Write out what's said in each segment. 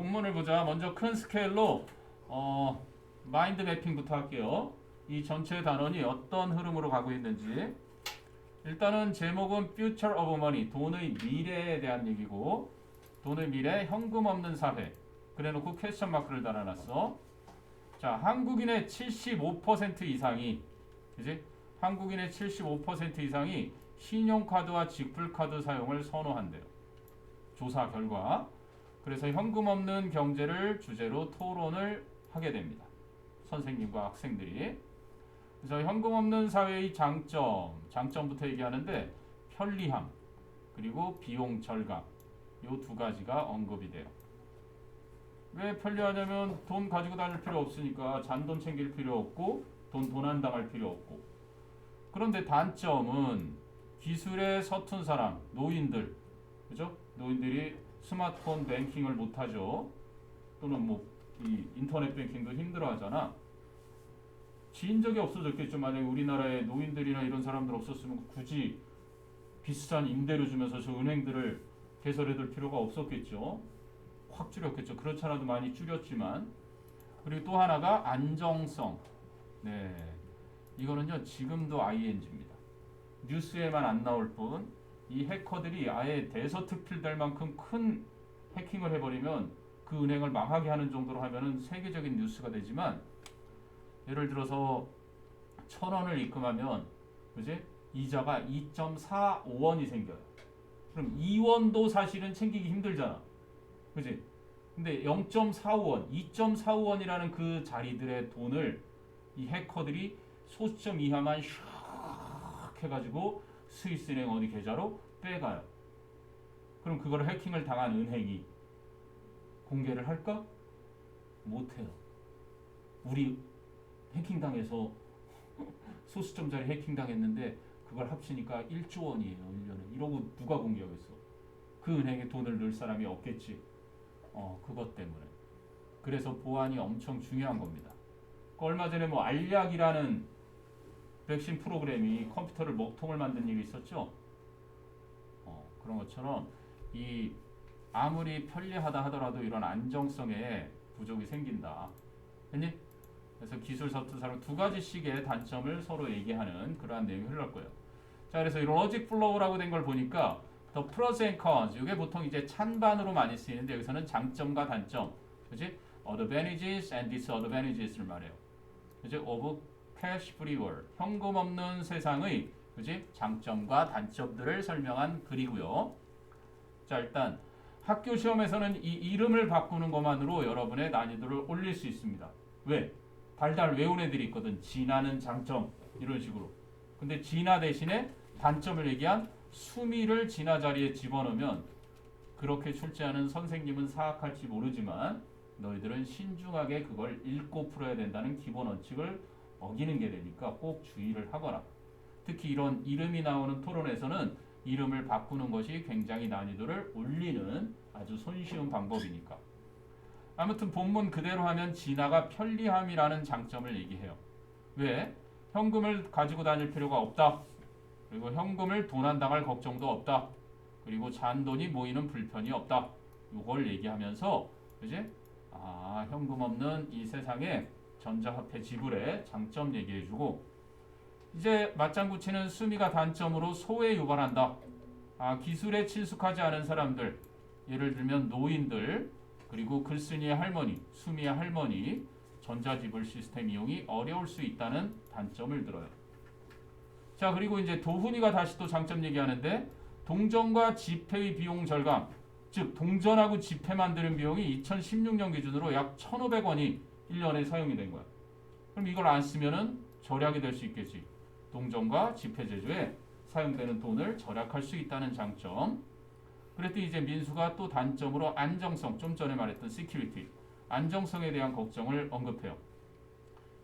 본문을 보자. 먼저 큰 스케일로 마인드 매핑부터 할게요. 이 전체 단원이 어떤 흐름으로 가고 있는지. 일단은 제목은 Future of Money, 돈의 미래에 대한 얘기고, 돈의 미래, 현금 없는 사회. 그래놓고 퀘스천 마크를 달아놨어. 자, 한국인의 75% 이상이, 그지? 한국인의 75% 이상이 신용카드와 지불카드 사용을 선호한대요. 조사 결과. 그래서 현금 없는 경제를 주제로 토론을 하게 됩니다. 선생님과 학생들이. 그래서 현금 없는 사회의 장점부터 얘기하는데 편리함, 그리고 비용 절감. 요 두 가지가 언급이 돼요. 왜 편리하냐면 돈 가지고 다닐 필요 없으니까 잔돈 챙길 필요 없고 돈 도난당할 필요 없고. 그런데 단점은 기술에 서툰 사람, 노인들, 그죠? 노인들이 스마트폰 뱅킹을 못하죠. 또는 뭐 이 인터넷 뱅킹도 힘들어하잖아. 지인적이 없어졌겠죠. 만약에 우리나라에 노인들이나 이런 사람들 없었으면 굳이 비싼 임대료 주면서 저 은행들을 개설해둘 필요가 없었겠죠. 확 줄였겠죠. 그렇지 않아도 많이 줄였지만. 그리고 또 하나가 안정성. 네, 이거는요 지금도 ING입니다. 뉴스에만 안 나올 뿐 이 해커들이 아예 대서특필될 만큼 큰 해킹을 해버리면 그 은행을 망하게 하는 정도로 하면은 세계적인 뉴스가 되지만, 예를 들어서 1,000원을 입금하면 그지? 이자가 2.45원이 생겨요. 그럼 2원도 사실은 챙기기 힘들잖아. 그지? 근데 0.45원, 2.45원이라는 그 자리들의 돈을 이 해커들이 소수점 이하만 슉 해가지고 스위스은행 어디 계좌로 빼가요. 그럼 그걸 해킹을 당한 은행이 공개를 할까? 못해요. 우리 해킹당해서 소수점짜리 해킹당했는데 그걸 합치니까 1조 원이에요. 1년에. 이러고 누가 공개하겠어? 그 은행에 돈을 넣을 사람이 없겠지. 그것 때문에. 그래서 보안이 엄청 중요한 겁니다. 얼마 전에 뭐 알약이라는 백신 프로그램이 컴퓨터를 먹통을 만든 일이 있었죠. 그런 것처럼 이 아무리 편리하다 하더라도 이런 안정성에 부족이 생긴다. 됐니? 그래서 기술 서툰 사람 두 가지씩의 단점을 서로 얘기하는 그러한 내용이 흘러갈 거예요. 자, 그래서 이 로직 플로우라고 된 걸 보니까 the pros and cons, 이게 보통 이제 찬반으로 많이 쓰이는데 여기서는 장점과 단점, 그지? advantages and disadvantages를 말해요. 그지? of cash free world, 현금 없는 세상의, 그지? 장점과 단점들을 설명한 글이고요. 자, 일단 학교 시험에서는 이 이름을 바꾸는 것만으로 여러분의 난이도를 올릴 수 있습니다. 왜? 달달 외운 애들이 있거든. 진화는 장점, 이런 식으로. 근데 진화 대신에 단점을 얘기한 수미를 진화 자리에 집어넣으면 그렇게 출제하는 선생님은 사악할지 모르지만 너희들은 신중하게 그걸 읽고 풀어야 된다는 기본 원칙을 어기는 게 되니까 꼭 주의를 하거라. 특히 이런 이름이 나오는 토론에서는 이름을 바꾸는 것이 굉장히 난이도를 올리는 아주 손쉬운 방법이니까. 아무튼 본문 그대로 하면 진화가 편리함이라는 장점을 얘기해요. 왜? 현금을 가지고 다닐 필요가 없다. 그리고 현금을 도난당할 걱정도 없다. 그리고 잔돈이 모이는 불편이 없다. 이걸 얘기하면서, 그지? 현금 없는 이 세상에 전자화폐 지불의 장점 얘기해주고, 이제 맞장구 치는 수미가 단점으로 소외 유발한다. 기술에 친숙하지 않은 사람들, 예를 들면 노인들, 그리고 글쓴이의 할머니, 수미의 할머니, 전자지불 시스템 이용이 어려울 수 있다는 단점을 들어요. 자, 그리고 이제 도훈이가 다시 또 장점 얘기하는데, 동전과 지폐의 비용 절감, 즉 동전하고 지폐 만드는 비용이 2016년 기준으로 약 1,500원이 1년에 사용이 된 거야. 그럼 이걸 안 쓰면은 절약이 될 수 있겠지. 동전과 지폐 제조에 사용되는 돈을 절약할 수 있다는 장점. 그랬더니 이제 민수가 또 단점으로 안정성, 좀 전에 말했던 시큐리티, 안정성에 대한 걱정을 언급해요.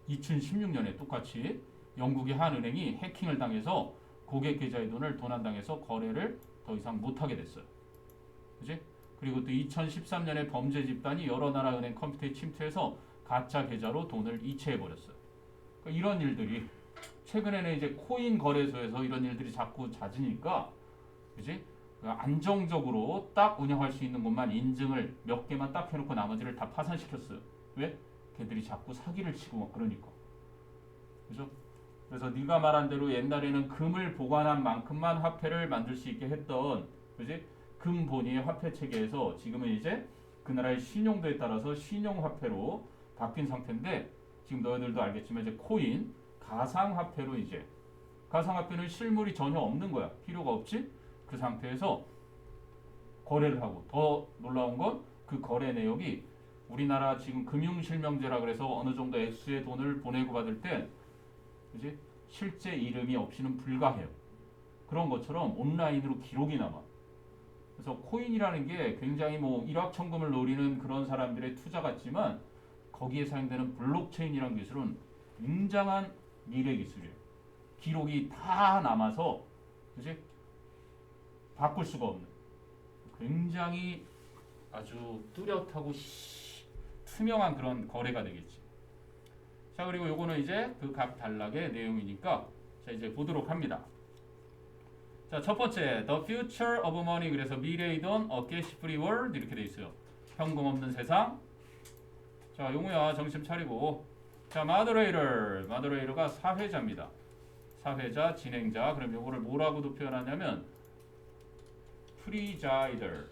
2016년에 똑같이 영국의 한 은행이 해킹을 당해서 고객 계좌의 돈을 도난당해서 거래를 더 이상 못하게 됐어요. 그지? 그리고 또 2013년에 범죄 집단이 여러 나라 은행 컴퓨터에 침투해서 가짜 계좌로 돈을 이체해버렸어요. 그러니까 이런 일들이 최근에는 이제 코인 거래소에서 이런 일들이 자꾸 잦으니까, 그지? 안정적으로 딱 운영할 수 있는 것만 인증을 몇 개만 딱 해놓고 나머지를 다 파산시켰어요. 왜? 걔들이 자꾸 사기를 치고 막 그러니까. 그죠? 그래서 네가 말한 대로 옛날에는 금을 보관한 만큼만 화폐를 만들 수 있게 했던, 그지? 금 본위의 화폐 체계에서 지금은 이제 그 나라의 신용도에 따라서 신용 화폐로 바뀐 상태인데, 지금 너희들도 알겠지만 이제 코인, 가상 화폐로 이제, 가상 화폐는 실물이 전혀 없는 거야. 필요가 없지? 그 상태에서 거래를 하고, 더 놀라운 건 그 거래 내역이 우리나라 지금 금융실명제라 그래서 어느 정도 액수의 돈을 보내고 받을 때, 그지? 실제 이름이 없이는 불가해요. 그런 것처럼 온라인으로 기록이 남아. 그래서 코인이라는 게 굉장히 뭐 일확천금을 노리는 그런 사람들의 투자 같지만, 거기에 사용되는 블록체인이라는 기술은 굉장한 미래 기술이에요. 기록이 다 남아서, 그지? 바꿀 수가 없는. 굉장히 아주 뚜렷하고 투명한 그런 거래가 되겠지. 자, 그리고 요거는 이제 그 각 단락의 내용이니까 자, 이제 보도록 합니다. 자, 첫 번째, The future of money. 그래서 미래의 돈, a cash-free world 이렇게 돼 있어요. 현금 없는 세상. 자, 용우야 정신 차리고. 자, moderator가 사회자입니다. 사회자, 진행자. 그럼 요거를 뭐라고도 표현하냐면 presider.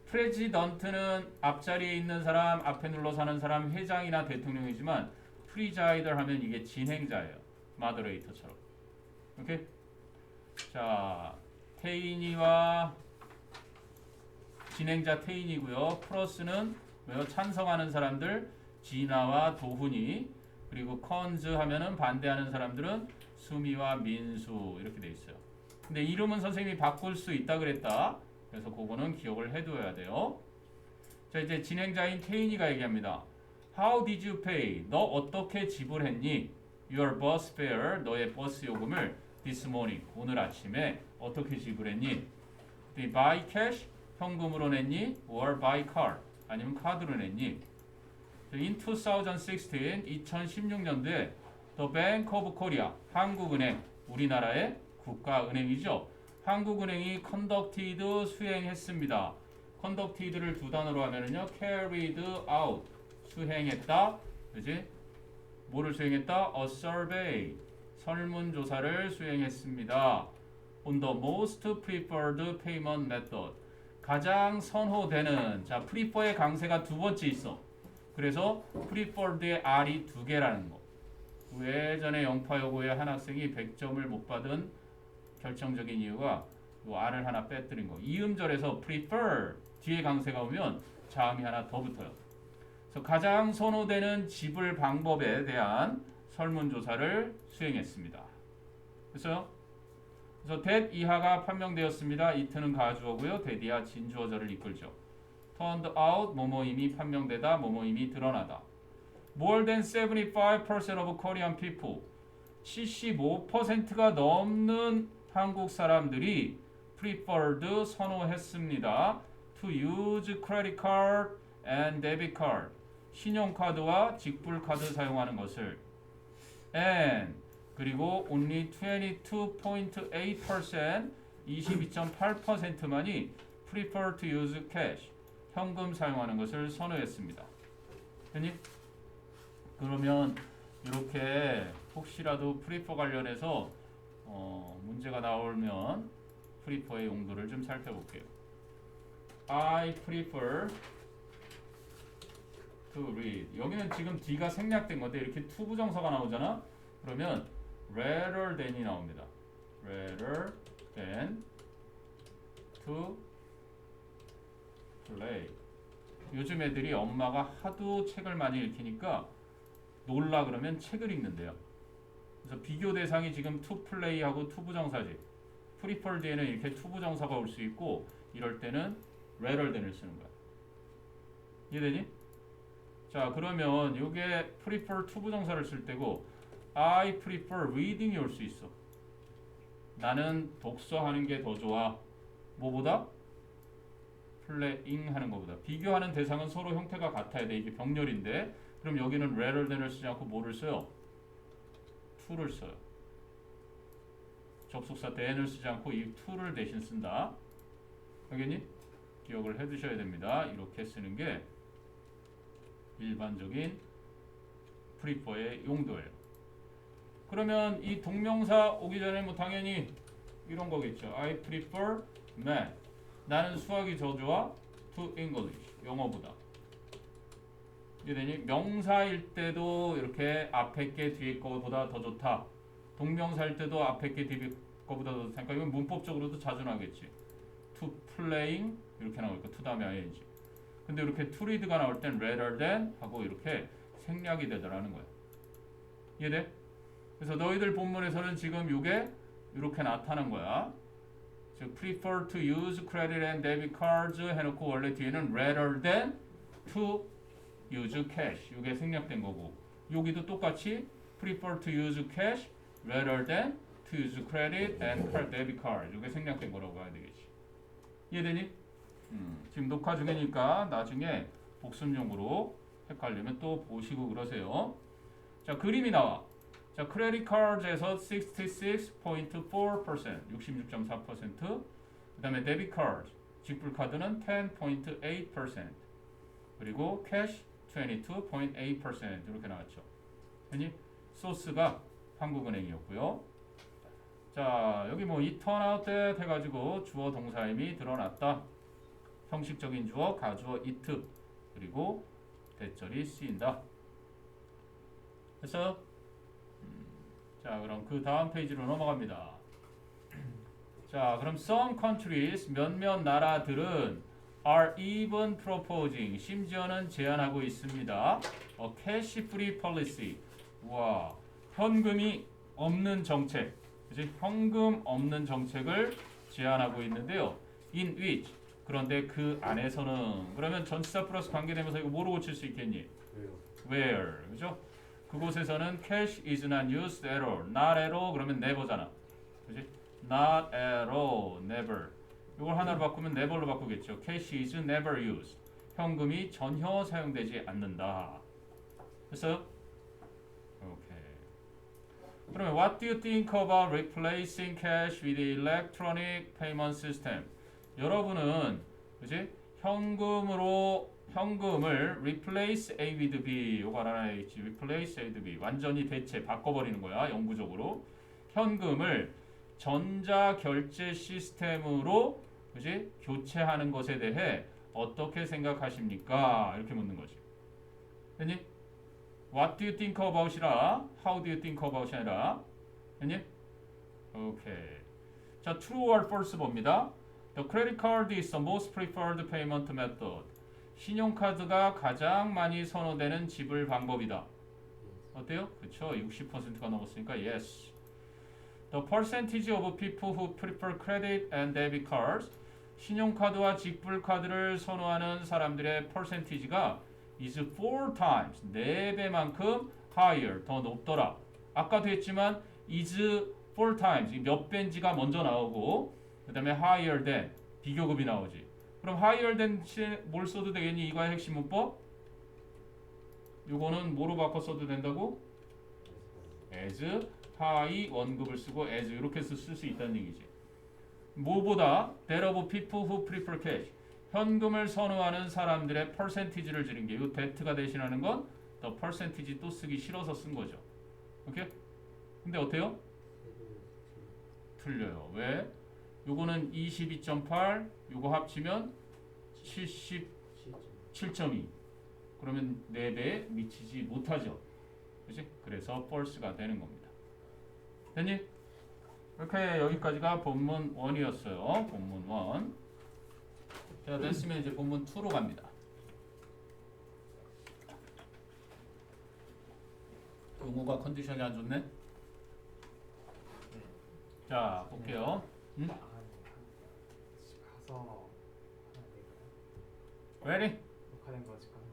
프레지던트는 앞자리에 있는 사람, 앞에 눌러서 하는 사람, 회장이나 대통령이지만 프리자이더 하면 이게 진행자예요. 마더레이터처럼. 오케이? 자, 태인이와 진행자 태인이고요. 플러스는 왜요? 찬성하는 사람들 진아와 도훈이, 그리고 컨즈 하면은 반대하는 사람들은 수미와 민수 이렇게 돼 있어요. 근데 이름은 선생님이 바꿀 수 있다 그랬다. 그래서 그거는 기억을 해두어야 돼요. 자, 이제 진행자인 태인이가 얘기합니다. How did you pay? 너 어떻게 지불했니? Your bus fare, 너의 버스 요금을 this morning, 오늘 아침에 어떻게 지불했니? By cash, 현금으로 냈니? Or by card, 아니면 카드로 냈니? In 2016, 2016년도에 The Bank of Korea, 한국은행, 우리나라의 국가은행이죠. 한국은행이 conducted, 수행했습니다. conducted를 두 단어로 하면은요, carried out, 수행했다. 그지? 뭐를 수행했다? A survey, 설문조사를 수행했습니다. On the most preferred payment method, 가장 선호되는, 자, prefer의 강세가 두 번째 있어. 그래서 preferred의 R이 두 개라는 거. 예전에 영파여고에 한 학생이 100점을 못 받은 결정적인 이유가 요 R을 하나 빼뜨린 거. 이음절에서 prefer 뒤에 강세가 오면 자음이 하나 더 붙어요. 그래서 가장 선호되는 지불 방법에 대한 설문조사를 수행했습니다. 그래서 that 이하가 판명되었습니다. it는 가주어고요. that 이하 진주어절을 이끌죠. turned out 뭐뭐임이 판명되다, 뭐뭐임이 드러나다. More than 75% of Korean people, 75%가 넘는 한국 사람들이 preferred, 선호했습니다. to use credit card and debit card, 신용카드와 직불카드 사용하는 것을. and, 그리고 only 22.8%, 22.8%만이 prefer to use cash, 현금 사용하는 것을 선호했습니다. 됐니? 그러면 이렇게 혹시라도 프리퍼 관련해서 문제가 나오면 프리퍼의 용도를 좀 살펴볼게요. I prefer to read. 여기는 지금 D가 생략된 건데 이렇게 to 부정사가 나오잖아. 그러면 rather than이 나옵니다. rather than to play. 요즘 애들이 엄마가 하도 책을 많이 읽히니까 놀라 그러면 책을 읽는데요. 그래서 비교 대상이 지금 to play하고 to 부정사지. prefer 뒤에는 이렇게 to 부정사가 올 수 있고, 이럴 때는 rather than을 쓰는 거야. 이해되니? 자, 그러면 이게 prefer to 부정사를 쓸 때고, I prefer reading이 올 수 있어. 나는 독서하는 게 더 좋아. 뭐보다? playing 하는 것보다. 비교하는 대상은 서로 형태가 같아야 돼. 이게 병렬인데, 그럼 여기는 rather than을 쓰지 않고 뭐를 써요? to를 써요. 접속사 then을 쓰지 않고 이 to를 대신 쓴다. 알겠니? 기억을 해두셔야 됩니다. 이렇게 쓰는 게 일반적인 prefer의 용도예요. 그러면 이 동명사 오기 전에 뭐 당연히 이런 거겠죠. I prefer math. 나는 수학이 더 좋아 to English. 영어보다. 이해되니? 명사일 때도 이렇게 앞에 게 뒤에 거보다 더 좋다. 동명사일 때도 앞에 게 뒤에 거보다 더 좋다. 그러니까 이건 문법적으로도 자주 나오겠지. to playing 이렇게 나오니까 to 다음에 ing. 근데 이렇게 to read가 나올 땐 rather than 하고 이렇게 생략이 되더라는 거야. 이해돼? 그래서 너희들 본문에서는 지금 이게 이렇게 나타난 거야. 즉 prefer to use credit and debit cards 해놓고 원래 뒤에는 rather than to use cash 이게 생략된 거고 여기도 똑같이 prefer to use cash rather than to use credit and debit card 이게 생략된 거라고 봐야 되겠지. 이해되니? 지금 녹화 중이니까 나중에 복습용으로 헷갈리면 또 보시고 그러세요. 자 그림이 나와. 자 크레딧 카드에서 66.4% 66.4% 그 다음에 데빗 카드 직불 카드는 10.8% 그리고 캐시 22.8% 이렇게 나왔죠. 아니 소스가 한국은행이었고요. 자 여기 뭐 이 턴아웃 때 해가지고 주어 동사임이 드러났다. 형식적인 주어 가주어 it 그리고 대절이 쓰인다. 그래서 자 그럼 그 다음 페이지로 넘어갑니다. 자 그럼 some countries 몇몇 나라들은 are even proposing 심지어는 제안하고 있습니다. a cash free policy 와 현금이 없는 정책 그치? 현금 없는 정책을 제안하고 있는데요. in which 그런데 그 안에서는 그러면 전치사 플러스 관계되면서 이거 뭐로 고칠 수 있겠니? where 그죠? 그곳에서는 cash is not used at all. not at all 그러면 never잖아. 그지? not at all, never. 이걸 하나로 바꾸면 never로 바꾸겠죠. cash is never used. 현금이 전혀 사용되지 않는다. 됐어요? 오케이. 그러면 what do you think about replacing cash with electronic payment system? 여러분은 그지? 현금을 replace A with B 요거 하나 있지. replace A with B 완전히 대체 바꿔버리는 거야. 영구적으로 현금을 전자결제 시스템으로 그지? 교체하는 것에 대해 어떻게 생각하십니까? 이렇게 묻는 거지. 됐니? What do you think about이라 How do you think about이 아니라 됐니? 오케이. 자 true or false 봅니다. The credit card is the most preferred payment method. 신용카드가 가장 많이 선호되는 지불 방법이다. 어때요? 그렇죠. 60%가 넘었으니까 yes. The percentage of people who prefer credit and debit cards. 신용카드와 직불카드를 선호하는 사람들의 percentage가 is 4 times 4배만큼 higher 더 높더라. 아까도 했지만 is 4 times 몇 배인지가 먼저 나오고 그 다음에 higher than 비교급이 나오지. 그럼 higher than 뭘 써도 되겠니? 이거의 핵심 문법? 요거는 뭐로 바꿔 써도 된다고? as high 원급을 쓰고 as 이렇게 쓸 수 있다는 얘기지. 뭐보다 that of people who prefer cash 현금을 선호하는 사람들의 percentage를 줄인 게 이 that가 대신하는 건 the percentage 또 쓰기 싫어서 쓴 거죠. 오케이? 근데 어때요? 틀려요. 왜? 요거는 22.8 요거 합치면 77.2 그러면 4배 미치지 못하죠. 그치? 그래서 false가 되는 겁니다. 됐니? 이렇게 여기까지가 본문 1이었어요. 본문 1. 자 됐으면 이제 본문 2로 갑니다. 용어가 컨디션이 안 좋네? 자 볼게요. 응? 가서 Ready? 녹화된 거 집 가서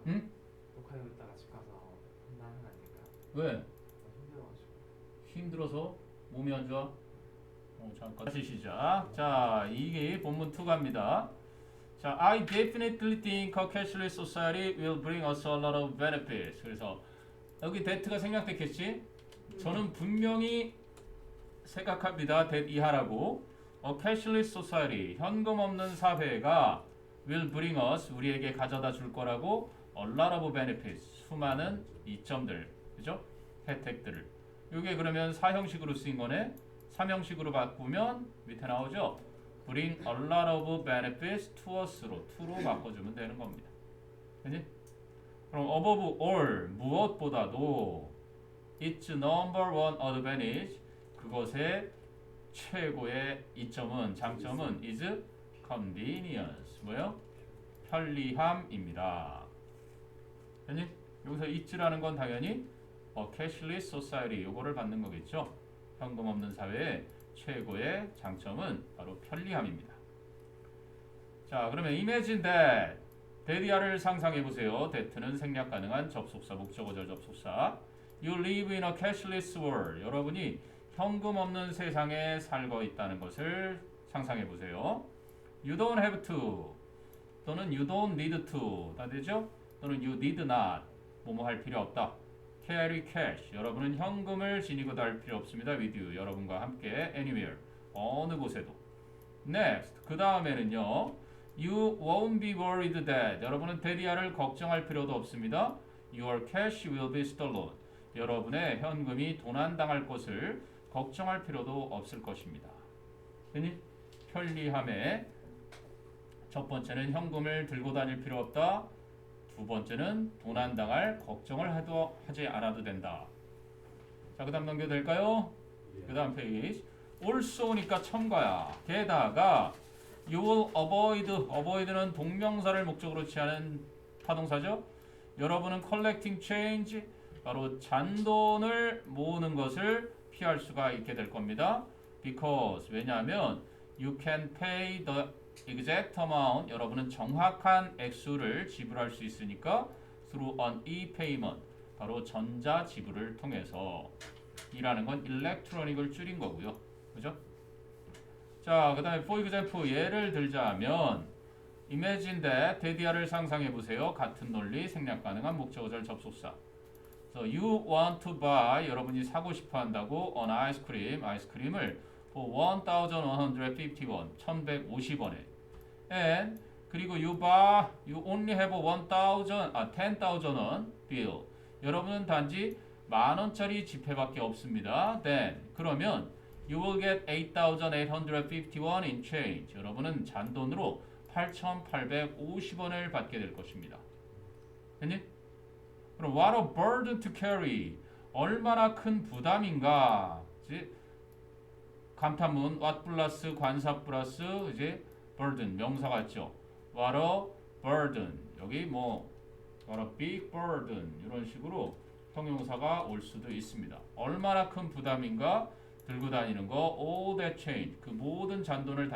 응? 녹화된 거 이따가 집 가서 한다는 거 아닐까? 왜? 힘들어가지고. 힘들어서 몸이 안 좋아? 잠깐 다시 시작. 자 이게 본문 2 갑니다. 자 I definitely think a cashless society will bring us a lot of benefits. 그래서 여기 that가 생략됐겠지? 저는 분명히 생각합니다. that 이하라고. A cashless society, 현금 없는 사회가 will bring us, 우리에게 가져다 줄 거라고 a lot of benefits, 수많은 이점들, 그죠? 혜택들을. 이게 그러면 사형식으로 쓰인 거네. 삼형식으로 바꾸면 밑에 나오죠. bring a lot of benefits to us로 to로 바꿔주면 되는 겁니다. 그지? 그럼 above all, 무엇보다도 its number one advantage, 그것의 최고의 이점은, 장점은 is convenience, 뭐요? 편리함입니다. 아니, 여기서 it라는 건 당연히 cashless society, 요거를 받는 거겠죠. 현금 없는 사회의 최고의 장점은 바로 편리함입니다. 자, 그러면 imagine that, that이야를 상상해 보세요. that는 생략 가능한 접속사, 목적어절 접속사. You live in a cashless world. 여러분이 현금 없는 세상에 살고 있다는 것을 상상해 보세요. You don't have to, 또는 you don't need to 다 되죠? 또는 you need not, 뭐뭐 할 필요 없다. carry cash, 여러분은 현금을 지니고 다닐 필요 없습니다. with you, 여러분과 함께 anywhere, 어느 곳에도. next, 그 다음에는요. You won't be worried that, 여러분은 that이야를 걱정할 필요도 없습니다. Your cash will be stolen, 여러분의 현금이 도난당할 것을 걱정할 필요도 없을 것입니다. 편리함의 첫 번째는 현금을 들고 다닐 필요 없다. 두 번째는 도난당할 걱정을 하지 않아도 된다. 자, 그 다음 넘겨도 될까요? 그 다음 페이지. also니까 첨가야. 게다가 you will avoid는 동명사를 목적으로 취하는 타동사죠. 여러분은 collecting change, 바로 잔돈을 모으는 것을 피할 수가 있게 될 겁니다. Because, 왜냐하면 you can pay the exact amount, 여러분은 정확한 액수를 지불할 수 있으니까 through an e-payment, 바로 전자 지불을 통해서. 이라는 건 electronic을 줄인 거고요. 그죠? 자, 그 다음에 for example, 예를 들자면 imagine that, that이야를 상상해 보세요. 같은 논리, 생략 가능한 목적어절 접속사. So you want to buy, 여러분이 사고 싶어 한다고 an ice cream, 아이스크림을 for 1,150 won, 1,150원에. And 그리고 you only have 10,000 won bill. 여러분은 단지 10,000원짜리 지폐밖에 없습니다. Then 그러면 you will get 8,850 won in change. 여러분은 잔돈으로 8,850원을 받게 될 것입니다. 됐니? 그럼 what a burden to carry. 얼마나 큰 부담인가. 이제 감탄문 what 플러스 관사 플러스 이제 burden 명사 같죠. What a burden. 여기 뭐 what a big burden 이런 식으로 형용사가 올 수도 있습니다. 얼마나 큰 부담인가. 들고 다니는 거 all that change. 그 모든 잔돈을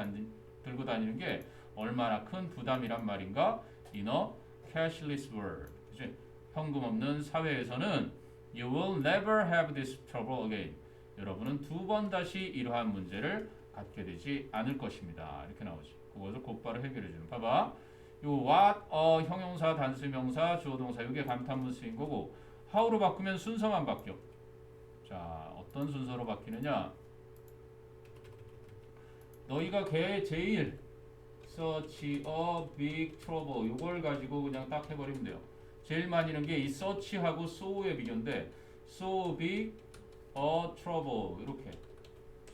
들고 다니는 게 얼마나 큰 부담이란 말인가. In a cashless world. 이제 현금 없는 사회에서는 you will never have this trouble again. 여러분은 두 번 다시 이러한 문제를 갖게 되지 않을 것입니다. 이렇게 나오지. 그것을 곧바로 해결해 주는. 봐봐. 요 what, 형용사, 단수명사, 주어동사 이게 감탄문 쓰인 거고 how로 바꾸면 순서만 바뀌어. 자, 어떤 순서로 바뀌느냐? 너희가 제일 such a big trouble 요걸 가지고 그냥 딱 해버리면 돼요. 제일 많이 있는 게 이 such하고 so의 비교인데 so big a trouble 이렇게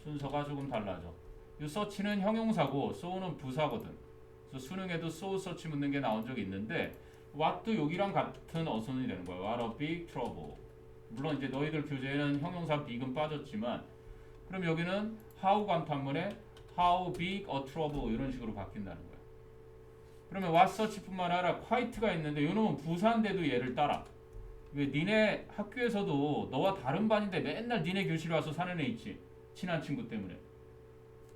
순서가 조금 달라져. 이 such는 형용사고 so는 부사거든. 그래서 수능에도 so, such 묻는 게 나온 적이 있는데 what도 여기랑 같은 어순이 되는 거예요. What a big trouble. 물론 이제 너희들 교재에는 형용사 big은 빠졌지만 그럼 여기는 how 감탄문에 how big a trouble 이런 식으로 바뀐다는 거예요. 그러면 what such뿐만 아니라 quite가 있는데 이놈은 부사인데도 얘를 따라. 왜 니네 학교에서도 너와 다른 반인데 맨날 니네 교실에 와서 사는 애 있지. 친한 친구 때문에.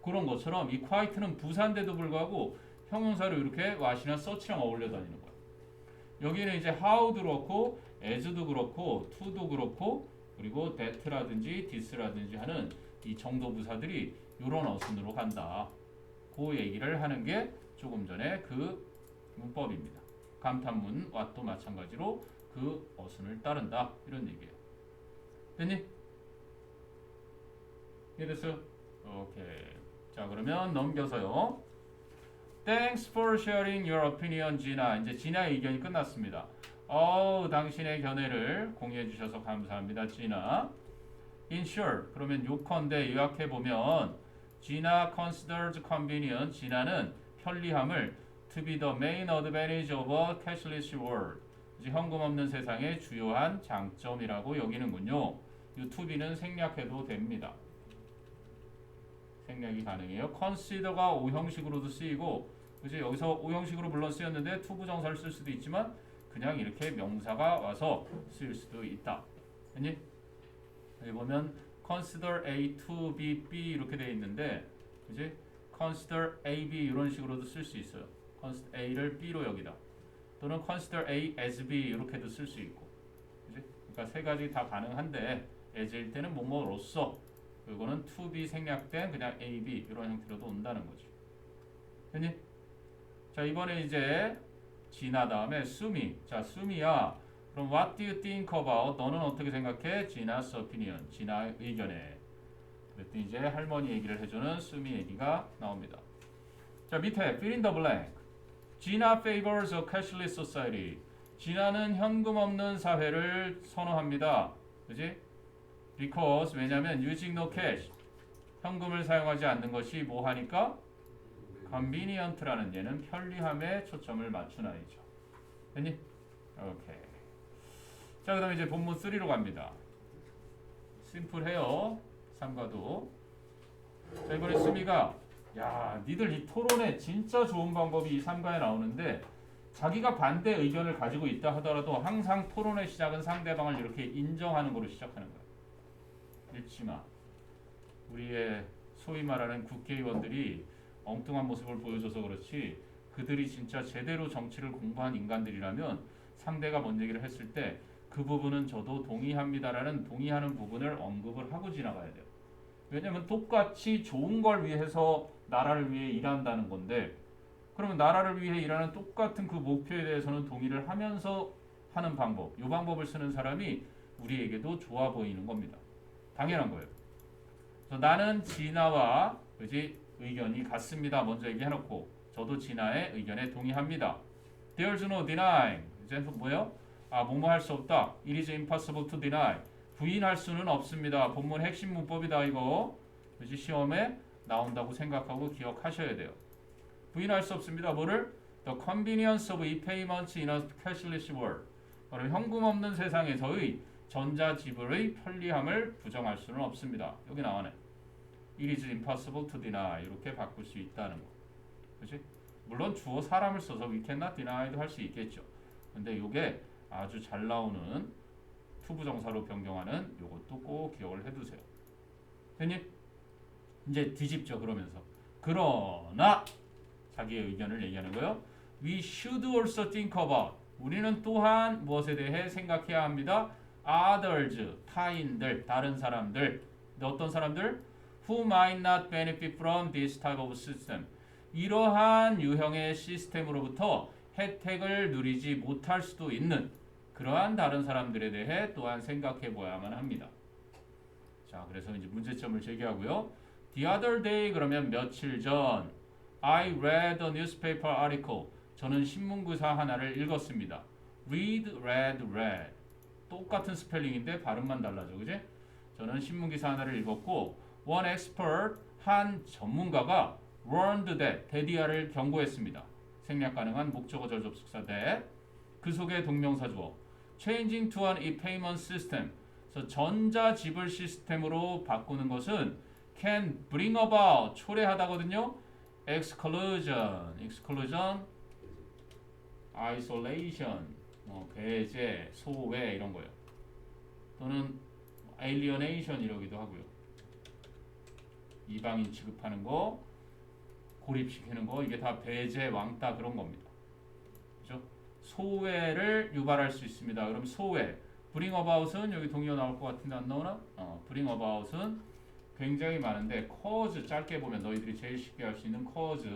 그런 것처럼 이 quite는 부사인데도 불구하고 형용사로 이렇게 what이나 such랑 어울려 다니는 거야. 여기는 이제 how도 그렇고 as도 그렇고 to도 그렇고 그리고 that라든지 this라든지 하는 이 정도 부사들이 이런 어순으로 간다. 그 얘기를 하는 게 조금 전에 그 문법입니다. 감탄문 what도 마찬가지로 그 어순을 따른다. 이런 얘기예요. 됐니? 이해됐어요? 오케이. 자, 그러면 넘겨서요. Thanks for sharing your opinion, 지나. 이제 지나의 의견이 끝났습니다. 당신의 견해를 공유해 주셔서 감사합니다, 지나. In short, 그러면 요컨대 요약해 보면 지나 considers convenience, 지나는 편리함을 to be the main advantage of a cashless world. 이제 현금 없는 세상의 주요한 장점이라고 여기는군요. 이 to be는 생략해도 됩니다. 생략이 가능해요. consider가 오형식으로도 쓰이고, 그지? 여기서 오형식으로 물론 쓰였는데 to 부정사를 쓸 수도 있지만 그냥 이렇게 명사가 와서 쓰일 수도 있다. 됐니? 여기 보면 consider A to be B 이렇게 되어 있는데, 그지? consider A, B 이런 식으로도 쓸 수 있어요. consider A를 B로 여기다. 또는 consider A as B 이렇게도 쓸 수 있고, 그지? 그러니까 세 가지 다 가능한데 as일 때는 뭐뭐로서, 이거는 to be 생략된 그냥 A, B 이런 형태로도 온다는 거지. 됐니? 자, 이번에 이제 지나 다음에 수미. 자, 수미야. 그럼 what do you think about? 너는 어떻게 생각해? 지나's opinion. 지나의 의견에. 그랬더니 이제 할머니 얘기를 해주는 수미 얘기가 나옵니다. 자, 밑에 fill in the blank. 지나 favors a cashless society. 지나는 현금 없는 사회를 선호합니다. 그지? Because 왜냐면 using no cash. 현금을 사용하지 않는 것이 뭐 하니까? convenient라는 얘는 편리함에 초점을 맞춘 아이죠. 됐니? 오케이. 자, 그 다음에 이제 본문 3로 갑니다. 심플해요. 3과도. 자, 이번에 수미가 야, 니들 이 토론에 진짜 좋은 방법이 이 3과에 나오는데 자기가 반대 의견을 가지고 있다 하더라도 항상 토론의 시작은 상대방을 이렇게 인정하는 거로 시작하는 거야. 잃지 마. 우리의 소위 말하는 국회의원들이 엉뚱한 모습을 보여줘서 그렇지 그들이 진짜 제대로 정치를 공부한 인간들이라면 상대가 뭔 얘기를 했을 때 그 부분은 저도 동의합니다라는 동의하는 부분을 언급을 하고 지나가야 돼요. 왜냐면 똑같이 좋은 걸 위해서 나라를 위해 일한다는 건데 그러면 나라를 위해 일하는 똑같은 그 목표에 대해서는 동의를 하면서 하는 방법, 이 방법을 쓰는 사람이 우리에게도 좋아 보이는 겁니다. 당연한 거예요. 그래서 나는 진아와 그지 의견이 같습니다. 먼저 얘기해놓고 저도 진아의 의견에 동의합니다. There's no denying. 이제 뭐예요? 뭐뭐 할 수 없다. It is impossible to deny. 부인할 수는 없습니다. 본문 핵심 문법이다 이거. 그지 시험에 나온다고 생각하고 기억하셔야 돼요. 부인할 수 없습니다. 뭐를? The convenience of e-payments in a cashless world. 바로 현금 없는 세상에서의 전자지불의 편리함을 부정할 수는 없습니다. 여기 나와네. It is impossible to deny. 이렇게 바꿀 수 있다는 거. 그렇지? 물론 주어 사람을 써서 we cannot deni도 할 수 있겠죠. 근데 이게 아주 잘 나오는 투부정사로 변경하는 이것도 꼭 기억을 해두세요. 됐니? 이제 뒤집죠. 그러면서 그러나 자기의 의견을 얘기하는 거예요. We should also think about. 우리는 또한 무엇에 대해 생각해야 합니다. Others, 타인들, 다른 사람들. 어떤 사람들? Who might not benefit from this type of system. 이러한 유형의 시스템으로부터 혜택을 누리지 못할 수도 있는 그러한 다른 사람들에 대해 또한 생각해 보아야만 합니다. 자, 그래서 이제 문제점을 제기하고요. The other day 그러면 며칠 전 I read a newspaper article. 저는 신문 기사 하나를 읽었습니다. read, read. 똑같은 스펠링인데 발음만 달라져. 그지? 저는 신문 기사 하나를 읽었고 one expert, 한 전문가가 warned that, that이야를 경고했습니다. 생략 가능한 목적어절 접속사 that. 그 속에 동명사 주어. changing to an e-payment system. 그래서 전자지불 시스템으로 바꾸는 것은 can bring about, 초래하다거든요. exclusion, isolation, 배제, 소외 이런 거예요. 또는 alienation 이러기도 하고요. 이방인 취급하는 거, 고립시키는 거, 이게 다 배제, 왕따 그런 겁니다. 그죠? 소외를 유발할 수 있습니다. 그럼 소외, bring about은 여기 동의어 나올 것 같은데 안 나오나? bring about은 굉장히 많은데 cause 짧게 보면 너희들이 제일 쉽게 할 수 있는 cause,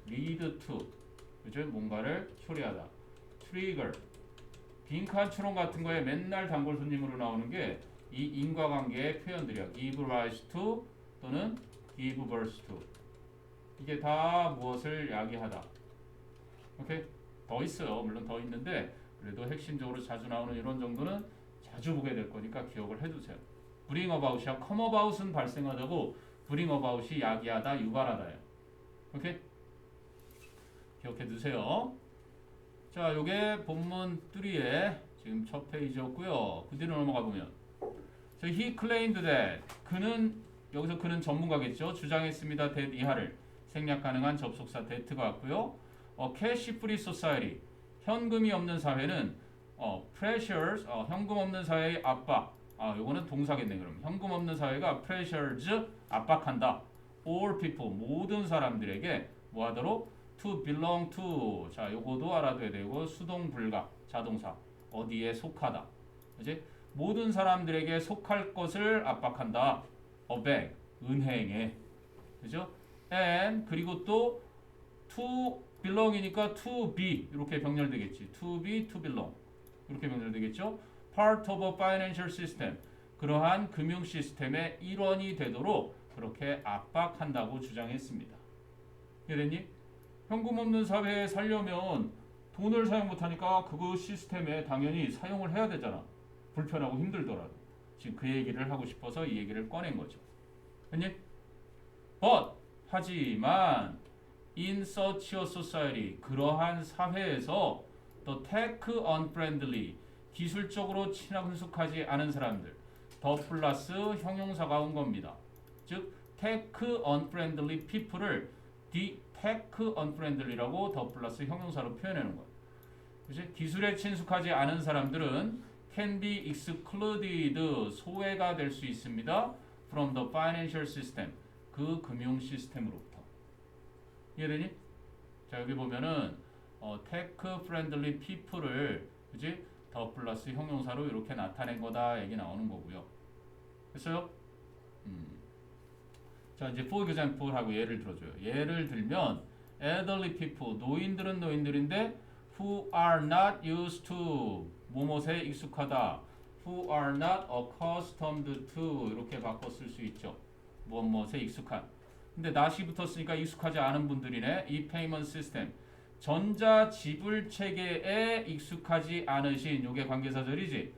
lead to, 그죠? 뭔가를 초래하다. trigger, 빈칸 추론 같은 거에 맨날 단골 손님으로 나오는 게 이 인과관계의 표현들이야. give rise to, 또는 give birth to. 이게 다 무엇을 야기하다. 오케이? 더 있어요. 물론 더 있는데 그래도 핵심적으로 자주 나오는 이런 정도는 자주 보게 될 거니까 기억을 해두세요. bring about이야. come about은 발생하다고 bring about이 야기하다, 유발하다예요. 오케이? 기억해 두세요. 자, 요게 본문 3의 지금 첫 페이지였고요. 그 뒤로 넘어가 보면 So he claimed that 그는 여기서 그는 전문가겠죠. 주장했습니다. that 이하를 생략 가능한 접속사 that가 왔고요. cash free society 현금이 없는 사회는 pressures 현금 없는 사회의 압박 요거는 동사겠네. 그럼 현금 없는 사회가 pressures 압박한다. all people 모든 사람들에게 뭐하도록 to belong to 자 요거도 알아둬야 되고 수동 불가 자동사 어디에 속하다. 그지? 모든 사람들에게 속할 것을 압박한다. a bank 은행에 그죠? and 그리고 또 to belong이니까 to be 이렇게 병렬되겠지. to be, to belong 이렇게 병렬되겠죠. part of a financial system 그러한 금융 시스템의 일원이 되도록 그렇게 압박한다고 주장했습니다. 이해됐니? 현금 없는 사회에 살려면 돈을 사용 못하니까 그거 시스템에 당연히 사용을 해야 되잖아. 불편하고 힘들더라도. 지금 그 얘기를 하고 싶어서 이 얘기를 꺼낸 거죠. 됐니? But 하지만 in such a society 그러한 사회에서 the tech unfriendly 기술적으로 친숙하지 않은 사람들 더 플러스 형용사가 온 겁니다. 즉 tech unfriendly people을 the tech unfriendly라고 더 플러스 형용사로 표현하는 거예요. 그치? 기술에 친숙하지 않은 사람들은 can be excluded 소외가 될 수 있습니다. from the financial system 그 금융 시스템으로부터. 이해되니? 자 여기 보면은 tech friendly people을 그지? 더 플러스 형용사로 이렇게 나타낸 거다 얘기 나오는 거고요. 됐어요? 자 이제 for example 하고 예를 들어줘요. 예를 들면 elderly people 노인들은 노인들인데 who are not used to 뭐뭐에 익숙하다. who are not accustomed to 이렇게 바꿔 쓸 수 있죠. 뭐뭐에 익숙한. 근데 not이 붙었으니까 익숙하지 않은 분들이네. 이 payment system 전자 지불 체계에 익숙하지 않으신 요게 관계사절이지.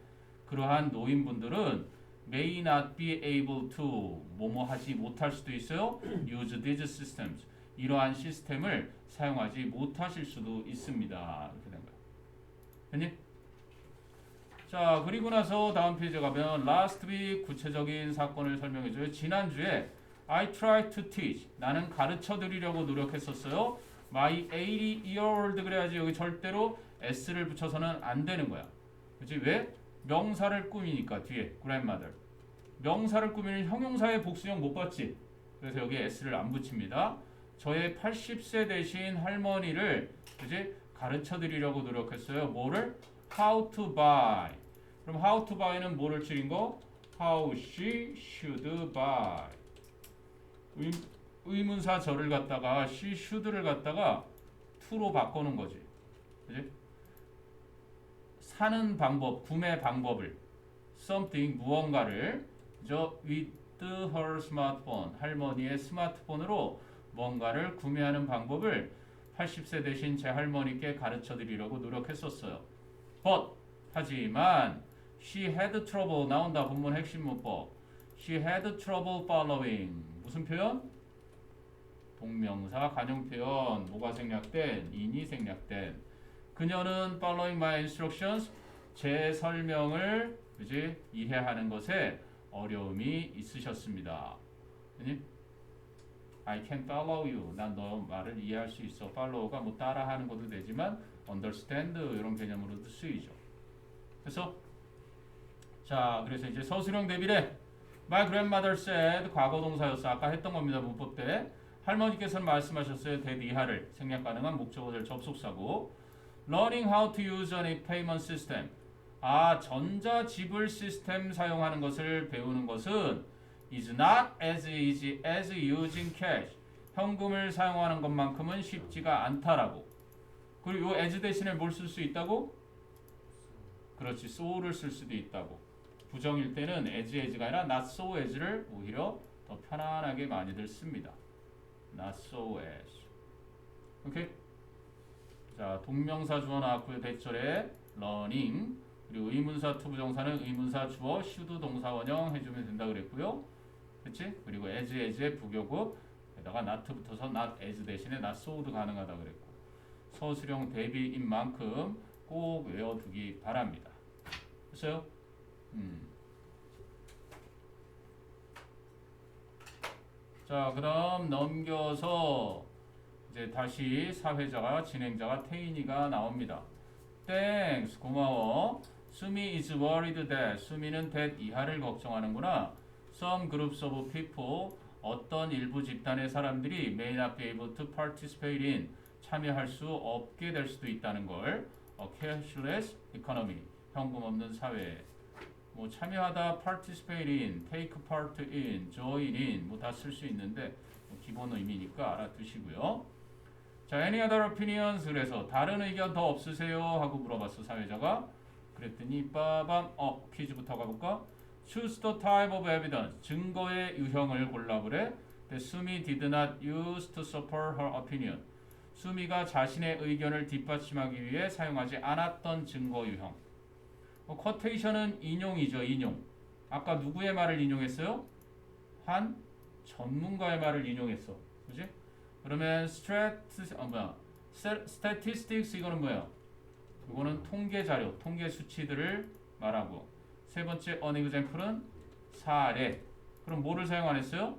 그러한 노인분들은 may not be able to 뭐뭐 하지 못할 수도 있어요. use these systems 이러한 시스템을 사용하지 못하실 수도 있습니다. 이렇게 된 거예요. 됐니? 자 그리고 나서 다음 페이지에 가면 last week 구체적인 사건을 설명해줘요. 지난주에 I tried to teach 나는 가르쳐 드리려고 노력했었어요. My 80-year-old 그래야지 여기 절대로 s를 붙여서는 안 되는 거야. 그치? 왜? 명사를 꾸미니까 뒤에 grandmother 명사를 꾸미는 형용사의 복수형 못 봤지? 그래서 여기 s를 안 붙입니다. 저의 80세 되신 할머니를 그치? 가르쳐 드리려고 노력했어요. 뭐를? How to buy. 그럼 how to buy는 뭐를 줄인 거? How she should buy. 의문사 절을 갖다가 she should를 갖다가 to로 바꾸는 거지. 그치? 사는 방법, 구매 방법을 something 무언가를 with her smartphone 할머니의 스마트폰으로 뭔가를 구매하는 방법을 80세 되신 제 할머니께 가르쳐 드리려고 노력했었어요. But 하지만 she had trouble 나온다. 본문 핵심 문법. She had trouble following 무슨 표현? 동명사 관용 표현. 뭐가 생략된? in이 생략된. 그녀는 following my instructions 제 설명을 그지 이해하는 것에 어려움이 있으셨습니다. 그니? I can follow you. 난 너 말을 이해할 수 있어. follow가 뭐 따라하는 것도 되지만 understand 이런 개념으로도 쓰이죠. 그래서 자 그래서 이제 서술형 대비례 My grandmother said 과거 동사였어. 아까 했던 겁니다. 문법 때 할머니께서는 말씀하셨어요. that 이하를 생략 가능한 목적어절 접속사고 Learning how to use a payment system. 전자 지불 시스템 사용하는 것을 배우는 것은 is not as easy as using cash. 현금을 사용하는 것만큼은 쉽지가 않다라고. 그리고 이 as 대신에 뭘 쓸 수 있다고? 그렇지, so를 쓸 수도 있다고. 부정일 때는 as가 아니라 not so as를 오히려 더 편안하게 많이들 씁니다. not so as. 오케이? 자, 동명사 주어 나왔고요. 대절에 learning. 그리고 의문사 투부정사는 의문사 주어 should 동사 원형 해주면 된다 그랬고요. 그치? 그리고 as의 부교급에다가 not 붙어서 not as 대신에 not so도 가능하다 그랬고. 서술형 대비인 만큼 꼭 외워두기 바랍니다. 됐어요? 자, 그럼 넘겨서 이제 다시 사회자가 진행자가 태인이가 나옵니다. Thanks, 고마워. 수미 is worried that, 수미는 that 이하를 걱정하는구나. Some groups of people, 어떤 일부 집단의 사람들이 may not be able to participate in, 참여할 수 없게 될 수도 있다는 걸. cashless economy, 현금 없는 사회. 뭐 참여하다, participate in, take part in, join in 뭐 다 쓸 수 있는데 뭐 기본 의미니까 알아두시고요. 자, any other opinions? 그래서 다른 의견 더 없으세요? 하고 물어봤어 사회자가. 그랬더니 빠밤 퀴즈부터 가볼까? Choose the type of evidence. 증거의 유형을 골라보래. 수미 did not use to support her opinion. 수미가 자신의 의견을 뒷받침하기 위해 사용하지 않았던 증거 유형. 쿼테이션은 인용이죠. 인용. 아까 누구의 말을 인용했어요? 한 전문가의 말을 인용했어. 그지? 그러면 statistics 이거는 뭐예요? 이거는 통계 자료, 통계 수치들을 말하고. 세 번째 an example은 사례. 그럼 뭐를 사용 안 했어요?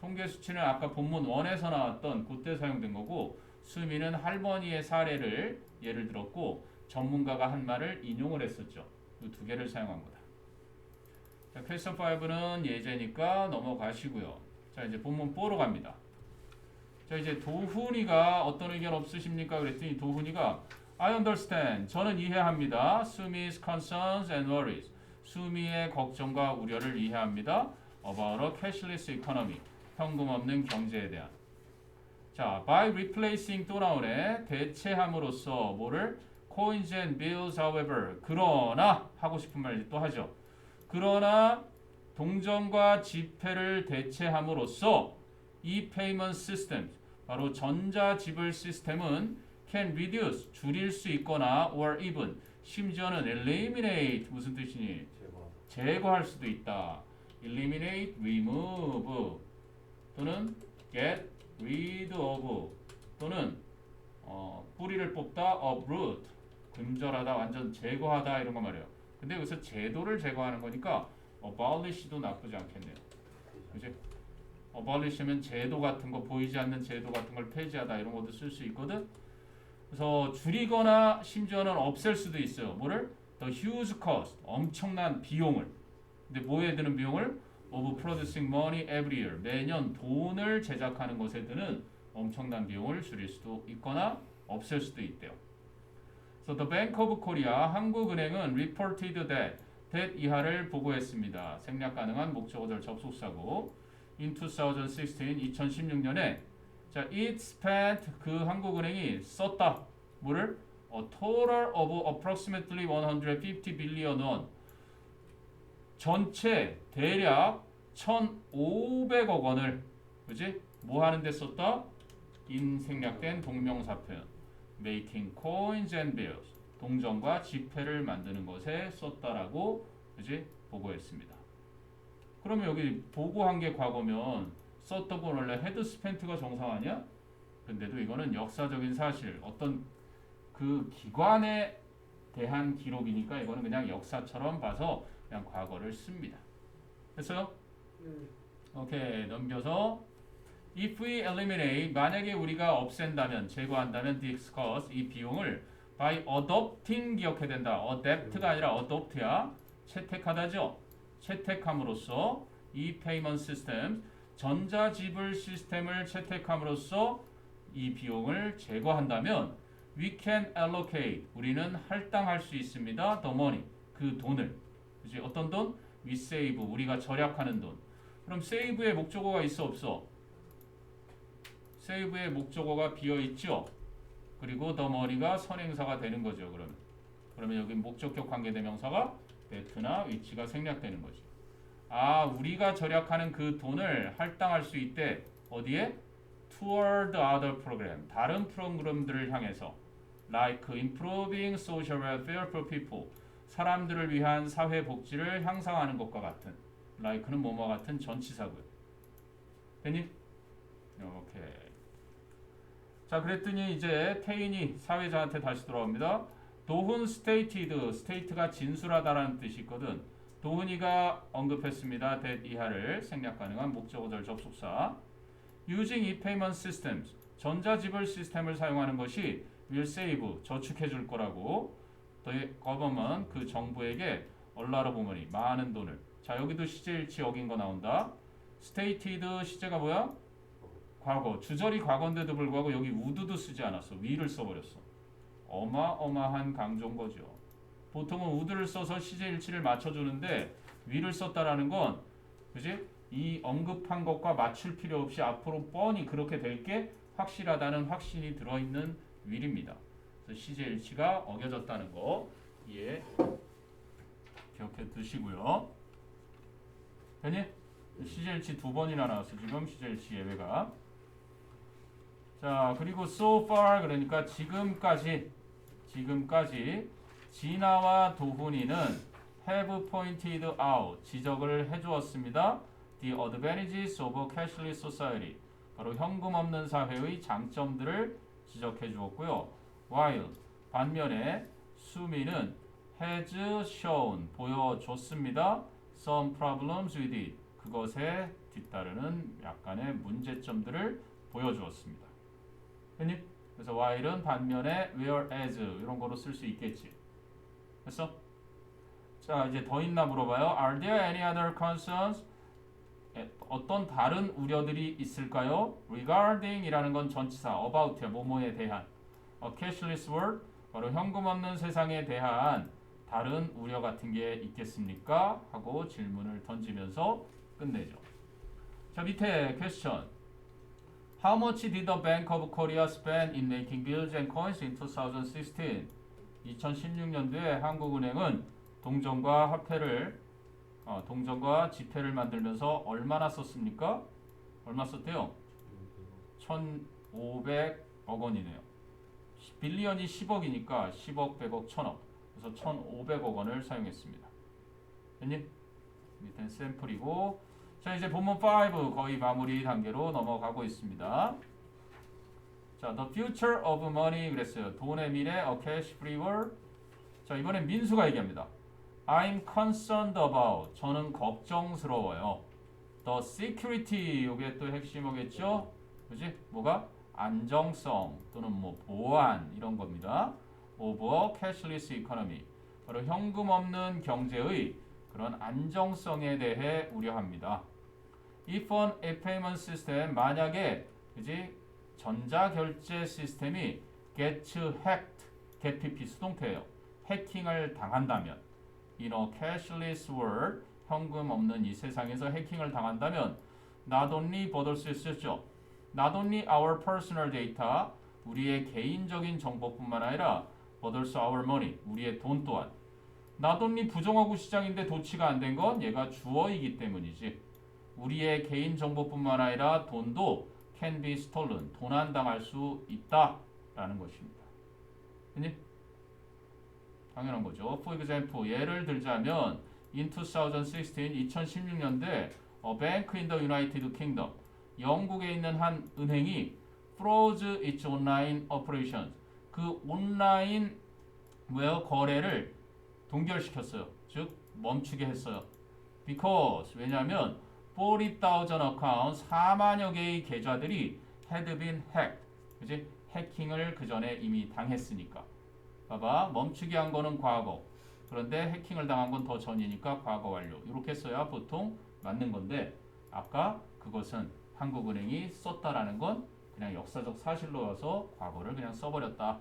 통계 수치는 아까 본문 1에서 나왔던 그때 사용된 거고, 수미는 할머니의 사례를 예를 들었고 전문가가 한 말을 인용을 했었죠. 그 두 개를 사용한 거다. 자, 퀘스천 5는 예제니까 넘어가시고요. 자, 이제 본문 4로 갑니다. 자, 이제 도훈이가 어떤 의견 없으십니까? 그랬더니 도훈이가 I understand. 저는 이해합니다. 수미's concerns and worries. 수미의 걱정과 우려를 이해합니다. About a cashless economy. 현금 없는 경제에 대한. 자, by replacing 또 나오네. 대체함으로써 뭐를? coins and bills, however. 그러나 하고 싶은 말 또 하죠. 그러나 동전과 지폐를 대체함으로써 이 payment system, 바로 전자지불 시스템은 can reduce, 줄일 수 있거나 or even, 심지어는 eliminate, 무슨 뜻이니? 제거할 수도 있다. eliminate, remove 또는 get rid of 또는 뿌리를 뽑다, uproot, 근절하다, 완전 제거하다 이런 거 말이에요. 근데 여기서 제도를 제거하는 거니까 abolish도 나쁘지 않겠네요. 그지? abolish면 제도 같은 거, 보이지 않는 제도 같은 걸 폐지하다 이런 것도 쓸 수 있거든. 그래서 줄이거나 심지어는 없앨 수도 있어요. 뭐를? The huge cost, 엄청난 비용을. 근데 뭐에 드는 비용을? Of producing money every year, 매년 돈을 제작하는 것에 드는 엄청난 비용을 줄일 수도 있거나 없앨 수도 있대요. So the Bank of Korea, 한국은행은 reported that 이하를 보고했습니다. 생략 가능한 목적어절 접속사고. In 2016, 2016년에 자, it spent, 그 한국은행이 썼다. 뭐를? A total of approximately 150 billion won. 전체 대략 1,500억 원을, 그지? 뭐 하는데 썼다? 생략된 동명사 표현. Making coins and bills. 동전과 지폐를 만드는 것에 썼다라고, 그지? 보고했습니다. 그러면 여기 보고한 게 과거면 썼던 건 원래 had spent가 정상 아니야? 근데도 이거는 역사적인 사실, 어떤 그 기관에 대한 기록이니까 이거는 그냥 역사처럼 봐서 그냥 과거를 씁니다. 됐어요? 오케이, 넘겨서 if we eliminate, 만약에 우리가 없앤다면, 제거한다면 this cost, 이 비용을 by adopting, 기억해야 된다. adapt가 아니라 adopt야. 채택하다죠. 채택함으로써 이 payment system, 전자지불 시스템을 채택함으로써 이 비용을 제거한다면 we can allocate, 우리는 할당할 수 있습니다. the money, 그 돈을. 그치? 어떤 돈? we save, 우리가 절약하는 돈. 그럼 save의 목적어가 있어 없어? save의 목적어가 비어있죠. 그리고 the money가 선행사가 되는 거죠. 그러면 여기 목적격 관계대명사가 that나 which가 생략되는 거지. 우리가 절약하는 그 돈을 할당할 수 있대. 어디에? Toward other program. 다른 프로그램들을 향해서. Like improving social welfare for people. 사람들을 위한 사회 복지를 향상하는 것과 같은. like는 뭐뭐 같은 전치사고요. 됐니? 오케이. 자, 그랬더니 이제 태인이 사회자한테 다시 돌아옵니다. 도훈 stated. state가 진술하다라는 뜻이 있거든. 도훈이가 언급했습니다. that 이하를 생략 가능한 목적어절 접속사. Using e-payment systems. 전자지불 시스템을 사용하는 것이 will save. 저축해 줄 거라고. the government. 그 정부에게 a lot of money. 많은 돈을. 자, 여기도 시제일치 어긴 거 나온다. stated 시제가 뭐야? 과거. 주절이 과거인데도 불구하고 여기 would도 쓰지 않았어. will을 써버렸어. 어마어마한 강조인 거죠. 보통은 would를 써서 시제일치를 맞춰주는데 will을 썼다라는 건, 그지? 이 언급한 것과 맞출 필요 없이 앞으로 뻔히 그렇게 될 게 확실하다는 확신이 들어있는 will입니다. 그래서 시제일치가 어겨졌다는 거 이해 기억해 두시고요. 됐니? 시제일치 두 번이나 나왔어. 지금 시제일치 예외가. 자, 그리고 so far 그러니까 지금까지 진아와 도훈이는 have pointed out 지적을 해주었습니다. The advantages of a cashless society 바로 현금 없는 사회의 장점들을 지적해 주었고요. While 반면에 수미는 has shown 보여줬습니다. Some problems with it 그것에 뒤따르는 약간의 문제점들을 보여주었습니다. 됐니? 그래서 while은 반면에 whereas 이런 거로 쓸 수 있겠지. 됐어? 자, 이제 더 있나 물어봐요. Are there any other concerns? 어떤 다른 우려들이 있을까요? Regarding 이라는 건 전치사 about야 뭐뭐에 대한. A cashless world 바로 현금 없는 세상에 대한 다른 우려 같은 게 있겠습니까? 하고 질문을 던지면서 끝내죠. 자, 밑에 question. How much did the Bank of Korea spend in making bills and coins in 2016? 2016년도에 한국은행은 동전과 지폐를 만들면서 얼마나 썼습니까? 얼마 썼대요? 1,500억 원이네요. 빌리언이 10억이니까 10억, 100억, 1000억. 그래서 1,500억 원을 사용했습니다. 됐니? 밑에는 샘플이고. 자, 이제 본문 5 거의 마무리 단계로 넘어가고 있습니다. 자, the future of money 그랬어요. 돈의 미래, a cash free world. 자, 이번엔 민수가 얘기합니다. I'm concerned about. 저는 걱정스러워요. The security. 이게 또 핵심어겠죠? 그지? 뭐가? 안정성 또는 뭐 보안 이런 겁니다. Of a cashless economy. 바로 현금 없는 경제의 그런 안정성에 대해 우려합니다. If an e-payment system 만약에 그지 전자결제 시스템이 gets hacked, get pp 수동태예요. 해킹을 당한다면 in a cashless world 현금 없는 이 세상에서 해킹을 당한다면 not only 받을 수 있었죠. Not only our personal data 우리의 개인적인 정보뿐만 아니라 but also our money 우리의 돈 또한 not only 부정하고 시장인데 도치가 안 된 건 얘가 주어이기 때문이지. 우리의 개인 정보뿐만 아니라 돈도 can be stolen 도난당할 수 있다라는 것입니다. 그니? 당연한 거죠. For example 예를 들자면 in 2016년대 a bank in the United Kingdom 영국에 있는 한 은행이 froze its online operations 그 온라인 거래를 동결시켰어요. 즉 멈추게 했어요. Because 왜냐하면 40,000 accounts 4만여 개의 계좌들이 had been hacked. 그지? 해킹을 그 전에 이미 당했으니까. 봐봐 멈추게 한 거는 과거. 그런데 해킹을 당한 건 더 전이니까 과거 완료. 이렇게 써야 보통 맞는 건데 아까 그것은 한국은행이 썼다라는 건 그냥 역사적 사실로 와서 과거를 그냥 써버렸다.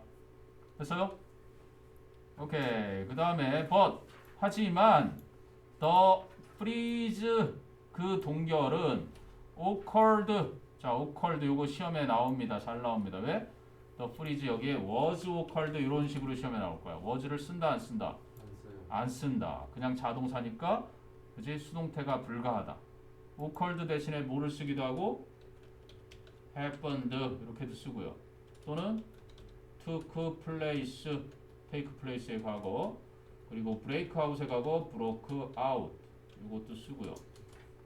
됐어요? 오케이. 그 다음에 but 하지만 the freeze 그 동결은 occurred 자 occurred 요거 시험에 나옵니다. 잘 나옵니다. 왜? the freeze 여기에 was occurred 이런 식으로 시험에 나올 거야. was를 쓴다 안 쓴다? 안 써요. 안 쓴다. 그냥 자동사니까 그지? 수동태가 불가하다. occurred 대신에 뭐를 쓰기도 하고 happened 이렇게도 쓰고요. 또는 took place, take place의 과거, 그리고 break out의 과거 broke out 이것도 쓰고요.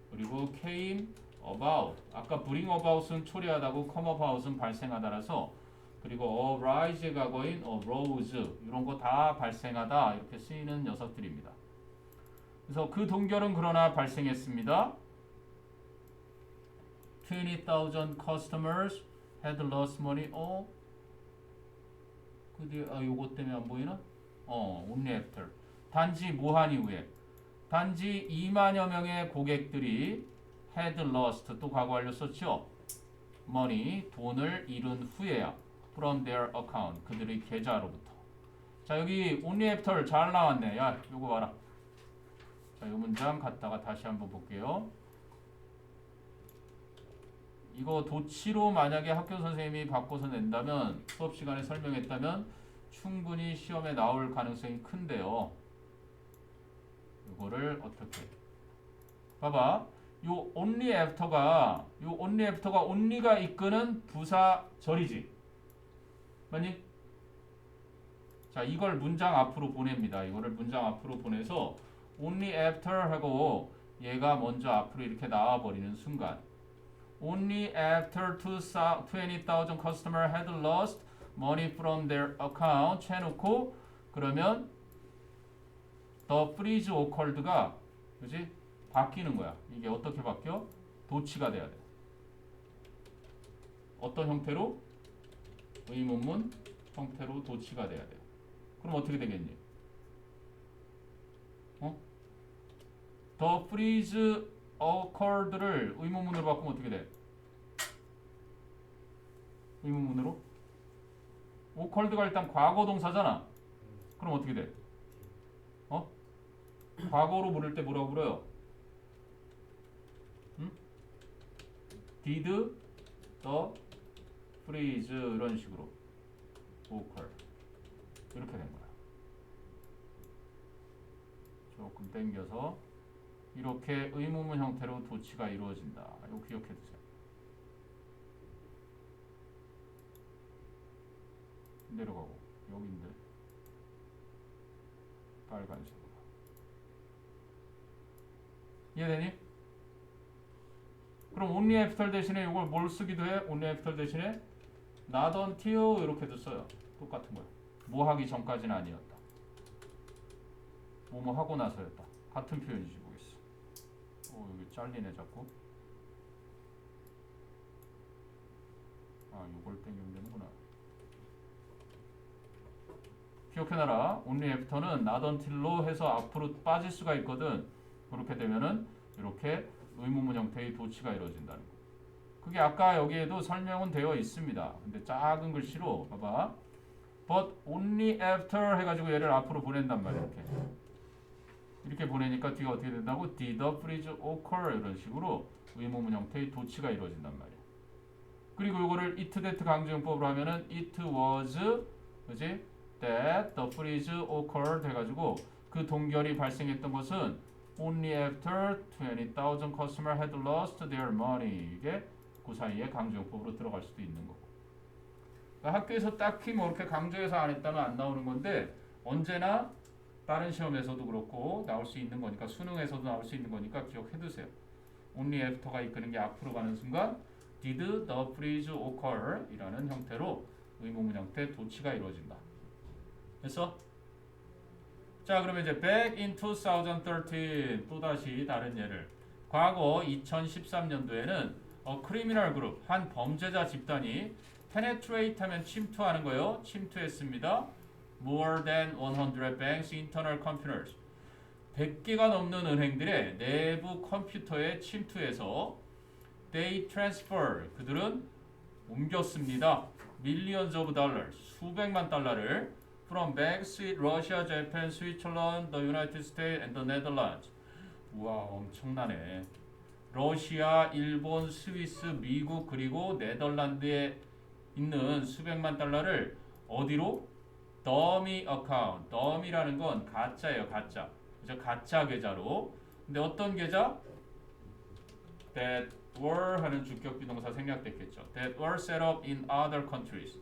그리고 came about, 아까 bring about은 초래하다고 come about은 발생하다라서, 그리고 arise의 과거인 arose 이런 거 다 발생하다 이렇게 쓰이는 녀석들입니다. 그래서 그 동결은 그러나 발생했습니다. 20,000 customers had lost money. 그 뒤에 요거 때문에 안 보이나? only after. 단지 뭐한 이후에. 단지 2만여 명의 고객들이 had lost 또 과거 완료 썼죠. money 돈을 잃은 후에야. from their account 그들의 계좌로부터. 자 여기 only after 잘 나왔네. 야 요거 봐라. 자 요 문장 갖다가 다시 한번 볼게요. 이거 도치로 만약에 학교 선생님이 바꿔서 낸다면 수업 시간에 설명했다면 충분히 시험에 나올 가능성이 큰데요. 이거를 어떻게? 봐봐. 요 only after가 only가 이끄는 부사절이지. 맞니? 자 이걸 문장 앞으로 보냅니다. 이거를 문장 앞으로 보내서 only after 하고 얘가 먼저 앞으로 이렇게 나와 버리는 순간. Only after 20,000 customers had lost money from their account 해놓고 그러면 the freeze occurred가 그지 바뀌는 거야. 이게 어떻게 바뀌어? 도치가 돼야 돼. 어떤 형태로? 의문문 형태로 도치가 돼야 돼. 그럼 어떻게 되겠니? The freeze occurred를 의문문으로 바꾸면 어떻게 돼? 의문문으로? occurred가 일단 과거 동사잖아. 그럼 어떻게 돼? 과거로 부를 때 뭐라고 불러요? Did the freeze 이런 식으로 occur 이렇게 된 거야. 조금 당겨서 이렇게 의문문 형태로 도치가 이루어진다. 이거 기억해 두세요. 내려가고 여기인데 빨간색으로. 이해되니? 그럼 only after 대신에 이걸 뭘 쓰기도 해? only after 대신에 not until 이렇게도 써요. 똑같은 거야. 뭐 하기 전까지는 아니었다. 뭐뭐 하고 나서였다. 같은 표현이지 보겠어. 여기 잘리네 자꾸. 요걸 땡기면 되는구나. 기억해놔라. only after는 not until로 해서 앞으로 빠질 수가 있거든. 그렇게 되면은 이렇게 의문문 형태의 도치가 이루어진다는 거. 그게 아까 여기에도 설명은 되어 있습니다. 근데 작은 글씨로 봐봐. But only after 해가지고 얘를 앞으로 보낸단 말이야. 이렇게 보내니까 뒤가 어떻게 된다고? Did the freeze occur 이런 식으로 의문문 형태의 도치가 이루어진단 말이야. 그리고 이거를 it that 강조용법으로 하면은 it was 그지? that the freeze occurred 해가지고 그 동결이 발생했던 것은 only after 20,000 customers had lost their money. 이게 그 사이에 강조용법으로 들어갈 수도 있는 거고. 그러니까 학교에서 딱히 뭐 이렇게 강조해서 안 했다면 안 나오는 건데 언제나 다른 시험에서도 그렇고 나올 수 있는 거니까 수능에서도 나올 수 있는 거니까 기억해 두세요. only after가 이끄는 게 앞으로 가는 순간 did the freeze occur 이라는 형태로 의문문 형태 도치가 이루어진다. 됐어? 자 그러면 이제 back in 2013 또다시 다른 예를 과거 2013년도에는 criminal group 한 범죄자 집단이 penetrate 하면 침투하는 거예요. 침투했습니다. more than 100 banks internal computers 100개가 넘는 은행들의 내부 컴퓨터에 침투해서 they transfer 그들은 옮겼습니다. millions of dollars 수백만 달러를 from banks in Russia, Japan, Switzerland, the United States and the Netherlands. 우와 엄청나네. 러시아, 일본, 스위스, 미국 그리고 네덜란드에 있는 수백만 달러를 어디로? 더미 어카운트. 더미라는 건 가짜예요, 가짜. 그죠? 가짜 계좌로. 근데 어떤 계좌? that were 하는 주격 비동사 생략됐겠죠. that were set up in other countries.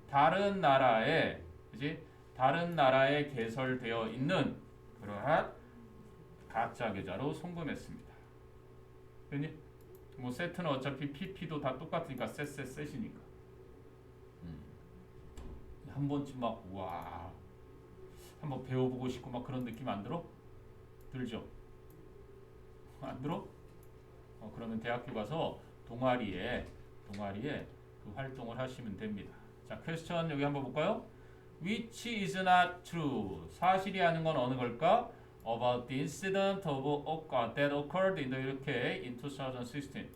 다른 나라에, 그지? 다른 나라에 개설되어 있는 그러한 가짜 계좌로 송금했습니다. 됐니? 뭐 세트는 어차피 PP도 다 똑같으니까 셋이니까. 한 번쯤 막 와, 한번 배워보고 싶고 막 그런 느낌 안 들어? 들죠? 안 들어? 그러면 대학교 가서 동아리에 그 활동을 하시면 됩니다. 자, 퀘스천 여기 한번 볼까요? Which is not true? 사실이 아닌 건 어느 걸까? About the incident that occurred in the UK in 2016.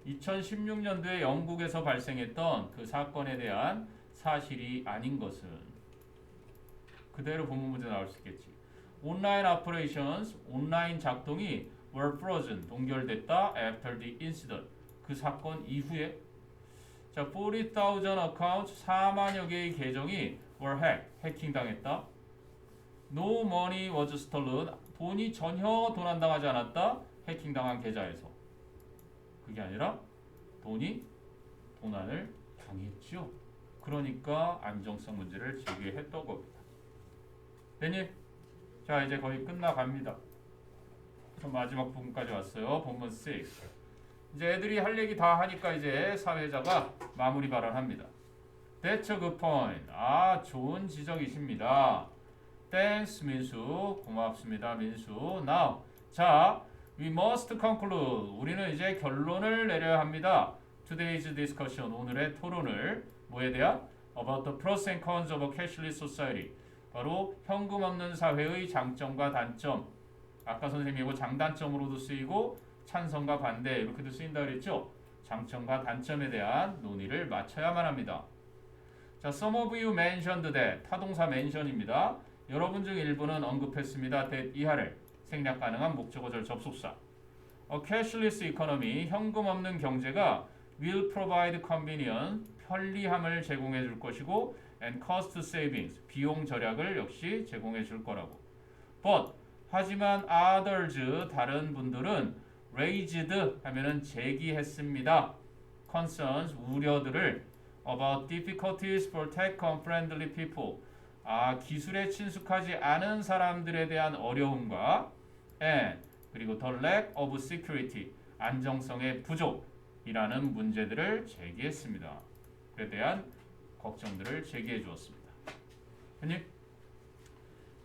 2016년도에 영국에서 발생했던 그 사건에 대한 사실이 아닌 것은 그대로 본문 문제 나올 수 있겠지. 온라인 operations, 온라인 작동이 were frozen, 동결됐다 after the incident. 그 사건 이후에 자, 40,000 accounts, 4만여 개의 계정이 were hacked, 해킹당했다. No money was stolen, 돈이 전혀 도난당하지 않았다. 해킹당한 계좌에서. 그게 아니라 돈이 도난을 당했죠. 그러니까 안정성 문제를 제기했던 겁니다. 됐니? 자, 이제 거의 끝나갑니다. 그럼 마지막 부분까지 왔어요. 본문 6. 이제 애들이 할 얘기 다 하니까 이제 사회자가 마무리 발언합니다. That's a good point. 아, 좋은 지적이십니다. Thanks, 민수. 고맙습니다, 민수. Now, 자, we must conclude. 우리는 이제 결론을 내려야 합니다. Today's discussion. 오늘의 토론을 뭐에 대한? About the pros and cons of a cashless society. 바로 현금 없는 사회의 장점과 단점. 아까 선생님이 이거 장단점으로도 쓰이고 찬성과 반대 이렇게도 쓰인다 그랬죠? 장점과 단점에 대한 논의를 마쳐야만 합니다. 자, some of you mentioned that. 타동사 mention입니다. 여러분 중 일부는 언급했습니다. that 이하를 생략 가능한 목적어절 접속사. A cashless economy, 현금 없는 경제가 will provide convenience, 편리함을 제공해 줄 것이고 and cost savings, 비용 절약을 역시 제공해 줄 거라고. But, 하지만 others, 다른 분들은 raised 하면은 제기했습니다. concerns, 우려들을 about difficulties for tech-unfriendly people, 기술에 친숙하지 않은 사람들에 대한 어려움과 and 그리고 the lack of security, 안정성의 부족이라는 문제들을 제기했습니다. 그에 대한 걱정들을 제기해 주었습니다. 됐니?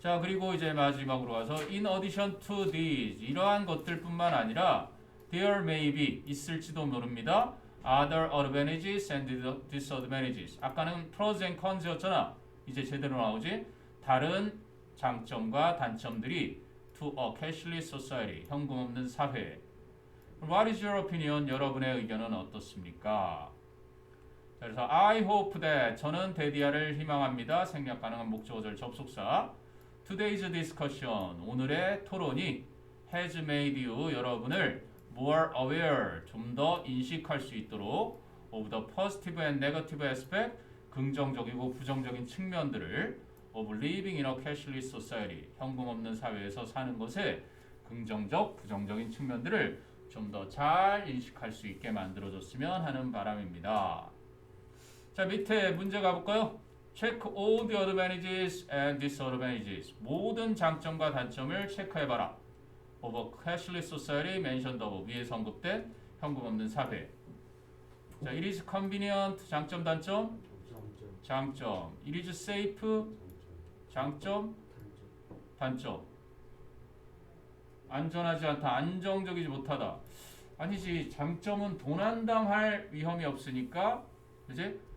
자, 그리고 이제 마지막으로 와서 in addition to these, 이러한 것들뿐만 아니라 there may be, 있을지도 모릅니다. other advantages and disadvantages. 아까는 pros and cons였잖아. 이제 제대로 나오지? 다른 장점과 단점들이 to a cashless society, 현금 없는 사회. What is your opinion? 여러분의 의견은 어떻습니까? 자, 그래서 I hope that, 저는 데디아를 희망합니다. 생략 가능한 목적어절 접속사. Today's discussion, 오늘의 토론이 has made you, 여러분을 more aware, 좀 더 인식할 수 있도록 of the positive and negative aspect, 긍정적이고 부정적인 측면들을 of living in a cashless society, 현금 없는 사회에서 사는 것의 긍정적, 부정적인 측면들을 좀 더 잘 인식할 수 있게 만들어줬으면 하는 바람입니다. 자, 밑에 문제 가볼까요? Check all the advantages and disadvantages. 모든 장점과 단점을 체크해봐라. Of a cashless society mentioned above. 위에서 언급된 현금 없는 사회. 자, it is convenient. 장점, 단점? 장점. It is safe. 장점, 단점. 안전하지 않다. 안정적이지 못하다. 아니지. 장점은 도난당할 위험이 없으니까, 그지?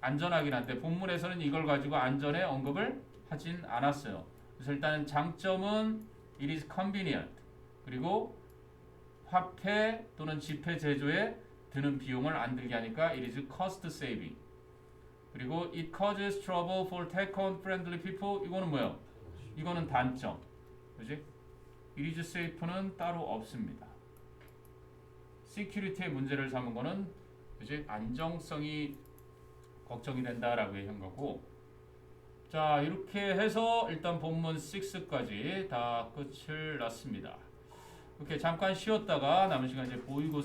안전하긴 한데 본문에서는 이걸 가지고 안전에 언급을 하진 않았어요. 그래서 일단 장점은 it is convenient. 그리고 화폐 또는 지폐 제조에 드는 비용을 안 들게 하니까 it is cost saving. 그리고 it causes trouble for tech-unfriendly people. 이거는 뭐예요? 이거는 단점. 그지? it is safe는 따로 없습니다. security의 문제를 삼은 거는 그지? 안정성이 걱정이 된다라고 한 거고, 자, 이렇게 해서 일단 본문 6까지 다 끝을 났습니다. 이렇게 잠깐 쉬었다가 남은 시간 이제 모의고사